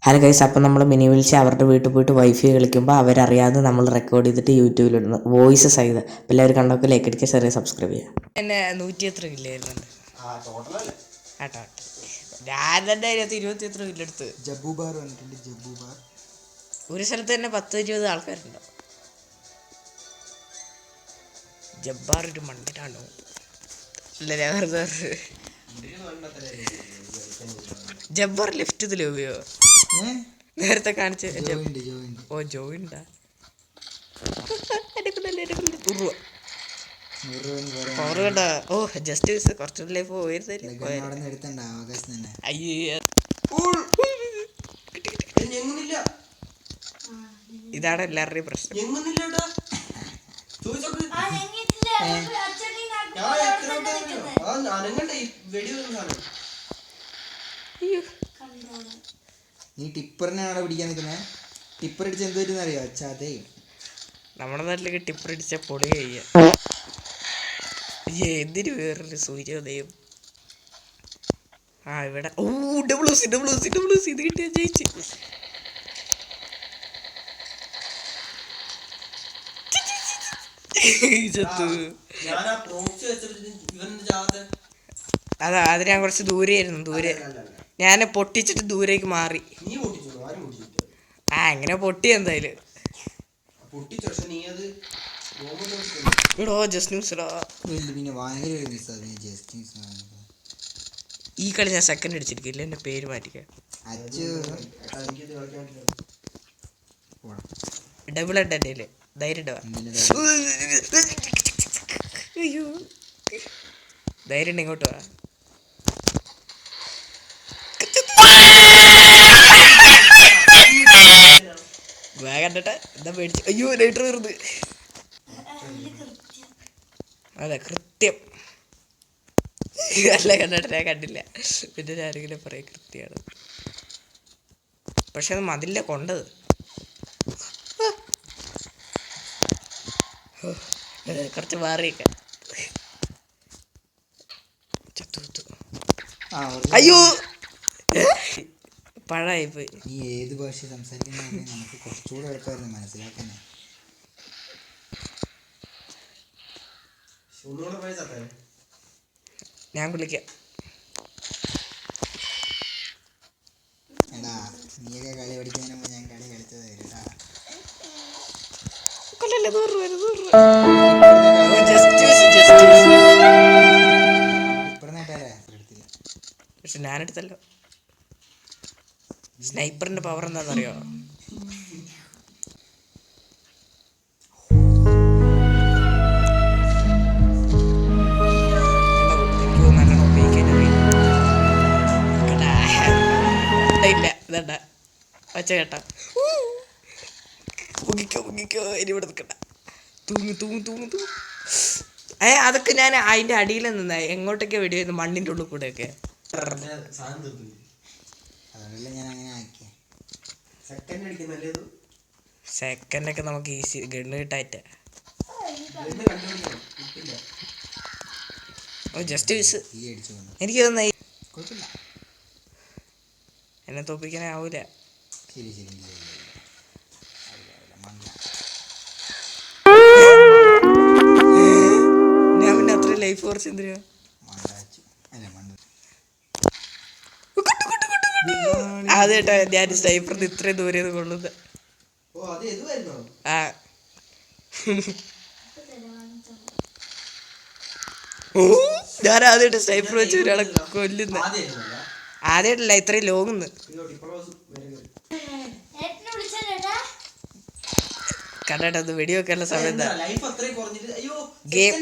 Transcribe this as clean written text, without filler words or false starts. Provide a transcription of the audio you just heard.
Hello guys, അപ്പം നമ്മൾ mini വിളിച്ച് അവരുടെ വീട്ടിൽ പോയിട്ട് വൈഫൈ കളിക്കുമ്പോൾ അവരറിയാതെ നമ്മൾ റെക്കോർഡ് ചെയ്തിട്ട് യൂട്യൂബിലിടുന്നു, വോയിസ് സഹിതം. അപ്പോൾ എല്ലാവരും കണ്ടൊക്കെ ലൈക്ക് അടിക്കുക, ചെറിയ സബ്സ്ക്രൈബ് ചെയ്യുക. എന്നെ 100 എത്ര കില്ലായിരുന്നുണ്ട് കേട്ടോ. ഞാൻ തന്നെ അതിനകത്ത് 20 എത്ര കില്ലെടുത്ത്. ജബ്ബൂബാർ വന്നിട്ടുണ്ട്. ജബ്ബൂബാർ ഒരു സ്ഥലത്ത് തന്നെ 10-20 ആൾക്കാരുണ്ടോ. ജബ്ബാർ ഒരു മണ്ണിലാണോ? അല്ല, ജബ്ബാർ ലെഫ്റ്റ് ഇതിലോയോ നേരത്തെ കാണിച്ച. ഓ, ജോയിണ്ടാ. ഓ, ജസ്റ്റ് കുറച്ചുകൂടെ ലൈഫ് അയ്യോ. ഇതാണ് എല്ലാവരുടെയും പ്രശ്നം. നീ ടിപ്പറിനാണ് പിടിക്കാൻ നിൽക്കുന്നത്. ടിപ്പർ അടിച്ച് എന്ത് പറ്റുന്ന അറിയോ? ചതേ. നമ്മുടെ നാട്ടിലേക്ക് ടിപ്പർ അടിച്ച പൊളി കഴിയ. എന്തിനു വേറൊരു സൂര്യോദയം. ഇവിടെ ഡബ്ലൂസി ഇത് കിട്ടിയ ജയിച്ച്. അതാ, അത് ഞാൻ കുറച്ച് ദൂരെയായിരുന്നു. ഞാൻ പൊട്ടിച്ചിട്ട് ദൂരേക്ക് മാറി. എങ്ങനെ പൊട്ടി എന്തായാലും. ഈ കളി ഞാൻ സെക്കൻഡ് അടിച്ചിരിക്കില്ല, എന്റെ പേര് മാറ്റിക്കാം. ഡബിൾ ഹെഡ് എൻ്റെ ധൈര്യം. അയ്യോ, ധൈര്യം ഇങ്ങോട്ട് വാ. കണ്ടിട്ട് എന്താ പേടിച്ചു. അയ്യോ, ലൈറ്റർ വരുന്നത്. അതെ, കൃത്യം. അല്ല, കണ്ടിട്ട് ഞാൻ കണ്ടില്ല. പിന്നെ ആരെങ്കിലും പറയാം കൃത്യമാണ്. പക്ഷെ അത് മതില്ല കൊണ്ടത്. കുറച്ച് മാറിയൊക്കെ. അയ്യോ, പഴായിപ്പോയി. നീ ഏത് ഭാഷ സംസാരിക്കുന്ന നമുക്ക് കുറച്ചുകൂടെ എളുപ്പമായിരുന്നു മനസ്സിലാക്കാൻ. ഞാൻ വിളിക്കാം. എടാ, നീയൊക്കെ കളി പഠിക്കുന്നതിന് മുമ്പ് ഞാൻ കളി കളിച്ചതായിരുന്നു. പക്ഷെ ഞാനെടുത്തല്ലോ. സ്നൈപ്പറിന്റെ പവർ എന്താണെന്നറിയോ? ഇല്ല, ഇതണ്ട ഒച്ച കേട്ട. പൊങ്ങിക്കോ ഇനി ഇവിടെ നിൽക്കണ്ട. തൂങ്ങ്. അതൊക്കെ ഞാൻ അതിന്റെ അടിയിൽ നിന്ന എങ്ങോട്ടൊക്കെ വെടിയായിരുന്നു, മണ്ണിന്റെ ഉള്ളിൽ കൂടെ ഒക്കെ. സെക്കൻഡൊക്കെ നമുക്ക് ഈസി ഗണ്ണ് കിട്ടാറ്റ. Just miss. എനിക്ക് തോന്നുന്നു എന്നെ തോപ്പിക്കാനേ ആവൂല. ഞാൻ പിന്നെ അത്ര ലൈഫ് കുറച്ച് എന്തിനാ. അത് കേട്ടോ, ഞാൻ സ്നൈപ്പറിന് ഇത്രയും ദൂരെ കൊള്ളുന്നത്. ഞാൻ ആദ്യമായിട്ട് സ്നൈപ്പർ വെച്ച് ഒരാളെ കൊല്ലുന്ന. ആദ്യമായിട്ടല്ല, ഇത്രയും ലോങ്ങ് കണ്ടോ. അത് വെടിവെക്കാനുള്ള സമയത്ത് ഗെയിം